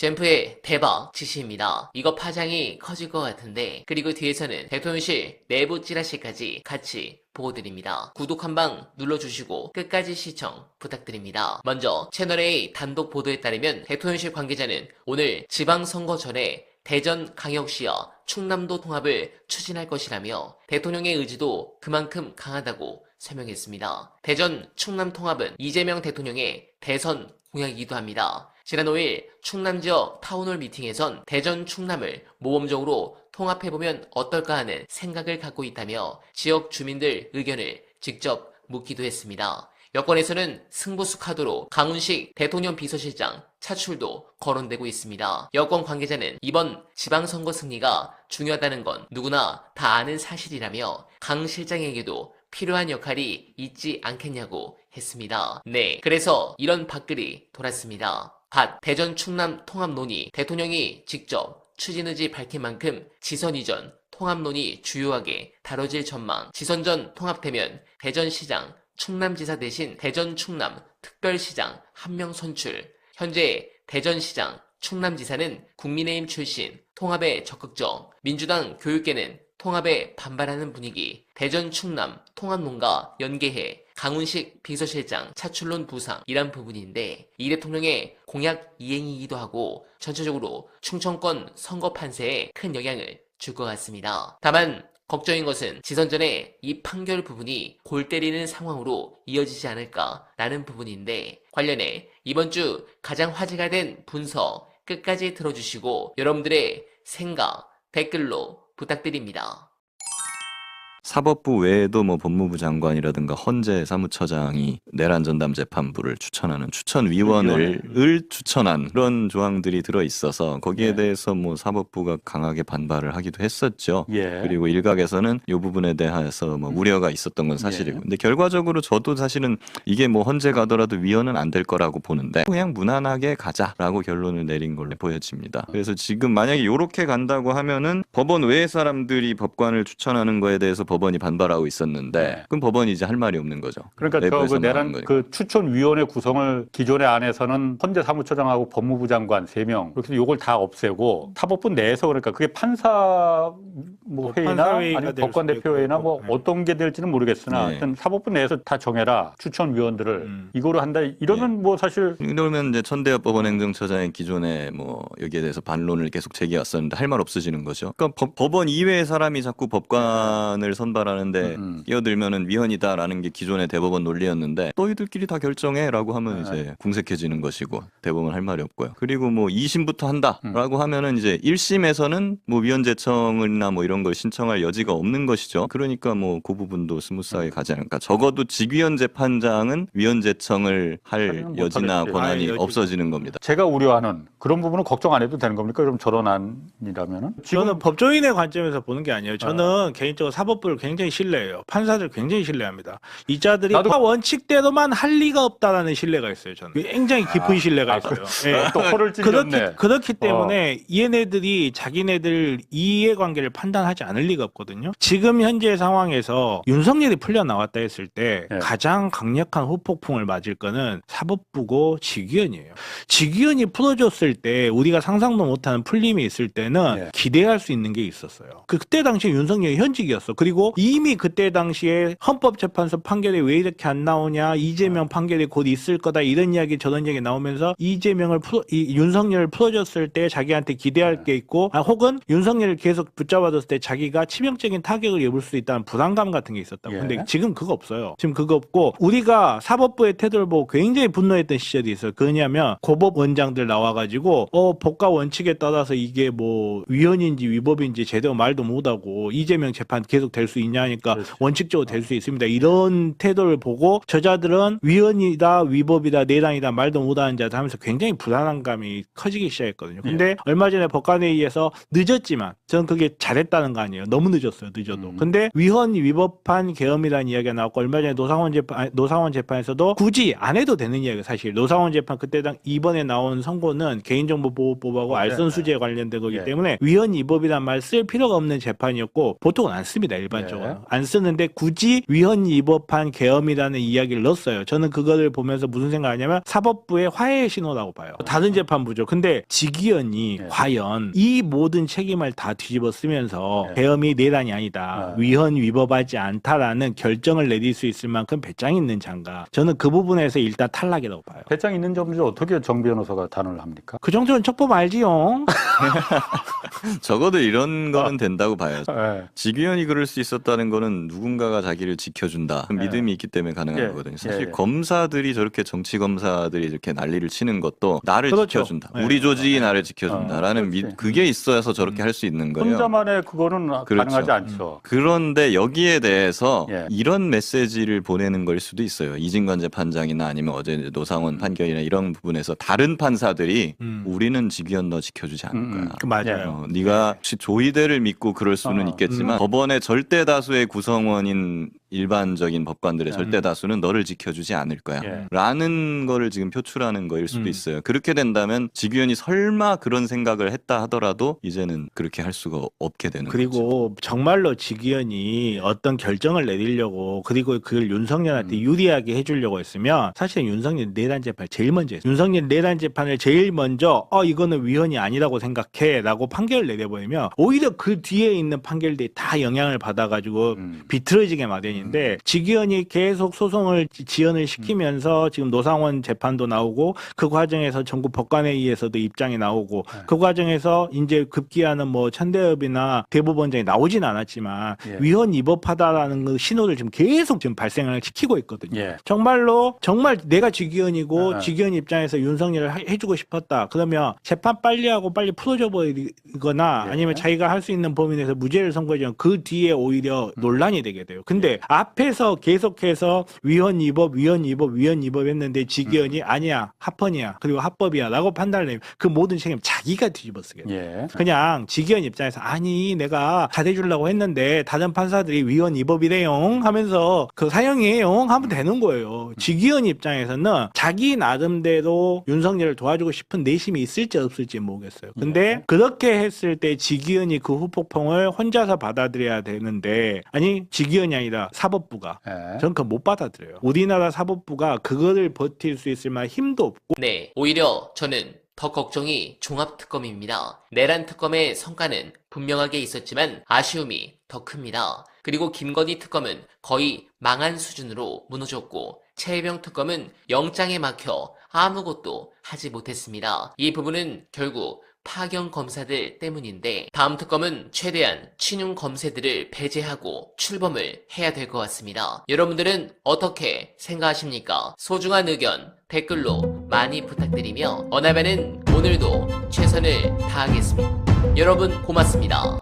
젠프의 대박 지시입니다. 이거 파장이 커질 것 같은데, 그리고 뒤에서는 대통령실 내부 찌라시까지 같이 보고드립니다. 구독 한방 눌러주시고 끝까지 시청 부탁드립니다. 먼저 채널A 단독 보도에 따르면 대통령실 관계자는 오늘 지방선거 전에 대전 강역시와 충남도 통합을 추진할 것이라며 대통령의 의지도 그만큼 강하다고 설명했습니다. 대전 충남 통합은 이재명 대통령의 대선 공약이기도 합니다. 지난 5일 충남 지역 타운홀 미팅에선 대전 충남을 모범적으로 통합해보면 어떨까 하는 생각을 갖고 있다며 지역 주민들 의견을 직접 묻기도 했습니다. 여권에서는 승부수 카드로 강훈식 대통령 비서실장 차출도 거론되고 있습니다. 여권 관계자는 이번 지방선거 승리가 중요하다는 건 누구나 다 아는 사실이라며 강 실장에게도 필요한 역할이 있지 않겠냐고 했습니다. 네, 그래서 이런 밥글이 돌았습니다. 대전 충남 통합 논의 대통령이 직접 추진 의지 밝힌 만큼 지선 이전 통합 논의 주요하게 다뤄질 전망. 지선 전 통합되면 대전시장 충남지사 대신 대전 충남 특별시장 한 명 선출. 현재 대전시장 충남지사는 국민의힘 출신, 통합에 적극적. 민주당 교육계는 통합에 반발하는 분위기. 대전 충남 통합론과 연계해 강훈식 비서실장 차출론 부상이란 부분인데, 이 대통령의 공약 이행이기도 하고 전체적으로 충청권 선거 판세에 큰 영향을 줄 것 같습니다. 다만 걱정인 것은 지선 전에 이 판결 부분이 골 때리는 상황으로 이어지지 않을까라는 부분인데, 관련해 이번 주 가장 화제가 된 분석 끝까지 들어주시고 여러분들의 생각 댓글로 부탁드립니다. 사법부 외에도 뭐 법무부 장관이라든가 헌재 사무처장이 내란 전담 재판부를 추천하는 추천위원을 추천한 그런 조항들이 들어 있어서 거기에 대해서 뭐 사법부가 강하게 반발을 하기도 했었죠. 그리고 일각에서는 이 부분에 대해서 뭐 우려가 있었던 건 사실이고. 근데 결과적으로 저도 사실은 이게 뭐 헌재 가더라도 위헌은 안 될 거라고 보는데 그냥 무난하게 가자라고 결론을 내린 걸로 보여집니다. 그래서 지금 만약에 이렇게 간다고 하면은 법원 외의 사람들이 법관을 추천하는 거에 대해서 법원이 반발하고 있었는데 그럼 법원이 이제 할 말이 없는 거죠. 그러니까 그 내란 그 추천위원회 구성을 기존의 안에서는 헌재 사무처장하고 법무부 장관 3명 그렇게 요걸 다 없애고 사법부 내에서, 그러니까 그게 판사 뭐 회의나 아니면 법관 대표 회의나 뭐 어떤 게 될지는 모르겠으나 하여튼 사법부 내에서 다 정해라 추천위원들을 이거로 한다 이러면 뭐 사실 그러면 이제 천대엽 법원행정처장의 기존에 뭐 여기에 대해서 반론을 계속 제기했었는데 할 말 없어지는 거죠. 그러니까 법원 이외의 사람이 자꾸 법관을 선발하는데 끼어들면은 위헌이다라는 게 기존의 대법원 논리였는데 너희들끼리 다 결정해라고 하면 이제 궁색해지는 것이고 대법원 할 말이 없고요. 그리고 뭐 2심부터 한다라고 하면은 이제 1심에서는 뭐 위헌 제청이나 뭐 이런 걸 신청할 여지가 없는 것이죠. 그러니까 뭐 그 부분도 스무스하게 가지 않을까. 적어도 직위원 재판장은 위헌 제청을 할 여지나 권한이 없어지는 겁니다. 제가 우려하는 그런 부분은 걱정 안 해도 되는 겁니까? 그럼 저런 안이라면은? 저는 법조인의 관점에서 보는 게 아니에요. 저는 개인적으로 사법부를 굉장히 신뢰해요. 판사들 굉장히 신뢰합니다. 이 자들이 원칙대로만 할 리가 없다라는 신뢰가 있어요. 저는 굉장히 깊은 신뢰가 있어요. 또 코를 찔렸네. 그렇기 때문에 얘네들이 자기네들 이해관계를 판단하지 않을 리가 없거든요. 지금 현재 상황에서 윤석열이 풀려나왔다 했을 때 가장 강력한 후폭풍을 맞을 거는 사법부고 직위원이에요. 직위원이 풀어줬을 때 우리가 상상도 못하는 풀림이 있을 때는 기대할 수 있는 게 있었어요. 그때 당시에 윤석열이 현직이었어. 그리고 이미 그때 당시에 헌법재판소 판결이 왜 이렇게 안 나오냐, 이재명 판결이 곧 있을 거다 이런 이야기 저런 이야기 나오면서 윤석열을 풀어줬을 때 자기한테 기대할 게 있고, 혹은 윤석열을 계속 붙잡아뒀을 때 자기가 치명적인 타격을 입을 수 있다는 불안감 같은 게 있었다고. 근데 지금 그거 없어요. 지금 그거 없고 우리가 사법부의 태도를 보고 굉장히 분노했던 시절이 있어요. 그냐면 고법원장들 나와가지고 법과 원칙에 따라서 이게 뭐 위헌인지 위법인지 제대로 말도 못하고 이재명 재판 계속 될 수 있냐 하니까 원칙적으로 될 수 있습니다. 이런 태도를 보고 저자들은 위헌이다 위법이다 내란이다 말도 못하는 자들 하면서 굉장히 불안한 감이 커지기 시작했거든요. 근데 얼마 전에 법관회의에서 늦었지만 저는 그게 잘했다는 거 아니에요. 너무 늦었어요. 늦어도. 근데 위헌 위법한 계엄이라는 이야기가 나왔고, 얼마 전에 노상원 재판에서도 굳이 안 해도 되는 이야기가 사실 노상원 재판 그때 이번에 나온 선고는 개인정보보호법하고 알선수재에 관련된 거기 때문에 위헌 위법이란 말 쓸 필요가 없는 재판이었고 보통은 안 씁니다. 일반적으로 예. 안 쓰는데 굳이 위헌 위법한 계엄이라는 이야기를 넣었어요. 저는 그거를 보면서 무슨 생각하냐면 사법부의 화해의 신호라고 봐요. 다른 재판부죠. 근데 직위원이 예. 과연 이 모든 책임을 다 뒤집어 쓰면서 예. 계엄이 내란이 아니다, 위헌 위법하지 않다라는 결정을 내릴 수 있을 만큼 배짱 있는 장가. 저는 그 부분에서 일단 탈락이라고 봐요. 배짱 있는 점을 어떻게 정 변호사가 단언을 합니까? 그 정도는 척법 알지요. 적어도 이런 거는 된다고 봐요. 예. 직위원이 그럴 수 있었다는 거는 누군가가 자기를 지켜준다. 예. 믿음이 있기 때문에 가능한 예. 거거든요. 사실 예. 검사들이 저렇게 정치 검사들이 이렇게 난리를 치는 것도 나를 그렇죠. 지켜준다. 예. 우리 조직이 나를 지켜준다라는 그렇지. 그게 있어서 저렇게 할 수 있는 거예요. 혼자만의 그거는 그렇죠. 가능하지 않죠. 그런데 여기에 대해서 예. 이런 메시지를 보내는 걸 수도 있어요. 이진관 재판장이나 아니면 어제 노상원 판결이나 이런 부분에서 다른 판사들이 우리는 직위원 너 지켜주지 않을 거야. 맞아요. 네가 혹시 조희대를 믿고 그럴 수는 있겠지만 법원의 절대 다수의 구성원인 일반적인 법관들의 절대 다수는 너를 지켜주지 않을 거야. 예. 라는 거를 지금 표출하는 거일 수도 있어요. 그렇게 된다면 직위원이 설마 그런 생각을 했다 하더라도 이제는 그렇게 할 수가 없게 되는 거죠. 그리고 정말로 직위원이 어떤 결정을 내리려고 그리고 그걸 윤석열한테 유리하게 해주려고 했으면 사실 윤석열 내란 재판 제일 먼저 했어요. 윤석열 내란 재판을 제일 먼저 이거는 위헌이 아니라고 생각해 라고 판결을 내려버리면 오히려 그 뒤에 있는 판결들이 다 영향을 받아가지고 비틀어지게 마련인데 직위원이 계속 소송을 지연을 시키면서 지금 노상원 재판도 나오고 그 과정에서 전국 법관회의에서도 입장이 나오고 그 과정에서 이제 급기야는 뭐 천대엽이나 대법원장이 나오진 않았지만 위헌 위법하다라는 그 신호를 지금 계속 지금 발생을 시키고 있거든요. 예. 정말로 정말 내가 직위원이고 직위원 입장에서 윤석열을 해주고 싶었다. 그러면 재판 빨리 하고 빨리 풀어줘 버리거나 아니면 자기가 할 수 있는 범위 내에서 무죄를 선고하지만 그 뒤에 오히려 논란이 되게 돼요. 근데 앞에서 계속해서 위헌 위법 했는데 직위원이 아니야 합헌이야 그리고 합법이야라고 판단을 내면 그 모든 책임 자기가 뒤집어 쓰겠죠. 예. 그냥 직위원 입장에서 아니 내가 잘해주려고 했는데 다른 판사들이 위헌 위법이래요 하면서 그 사형이에요 하면 되는 거예요. 직위원 입장에서는 자기 나름대로 윤석열을 도와주고 싶은 내심이 있을지 없을지 모르겠어요. 근데 그렇게 했을 때 직위원이 그 후폭풍을 혼자서 받아들여야 되는데 아니 직위원이 아니라 사법부가 저는 그거 못 받아들여요. 우리나라 사법부가 그거를 버틸 수 있을 만한 힘도 없고 네, 오히려 저는 더 걱정이 종합특검입니다. 내란 특검의 성과는 분명하게 있었지만 아쉬움이 더 큽니다. 그리고 김건희 특검은 거의 망한 수준으로 무너졌고 최혜병 특검은 영장에 막혀 아무것도 하지 못했습니다. 이 부분은 결국 파견 검사들 때문인데 다음 특검은 최대한 친윤 검사들을 배제하고 출범을 해야 될 것 같습니다. 여러분들은 어떻게 생각하십니까? 소중한 의견 댓글로 많이 부탁드리며 어나베는 오늘도 최선을 다하겠습니다. 여러분 고맙습니다.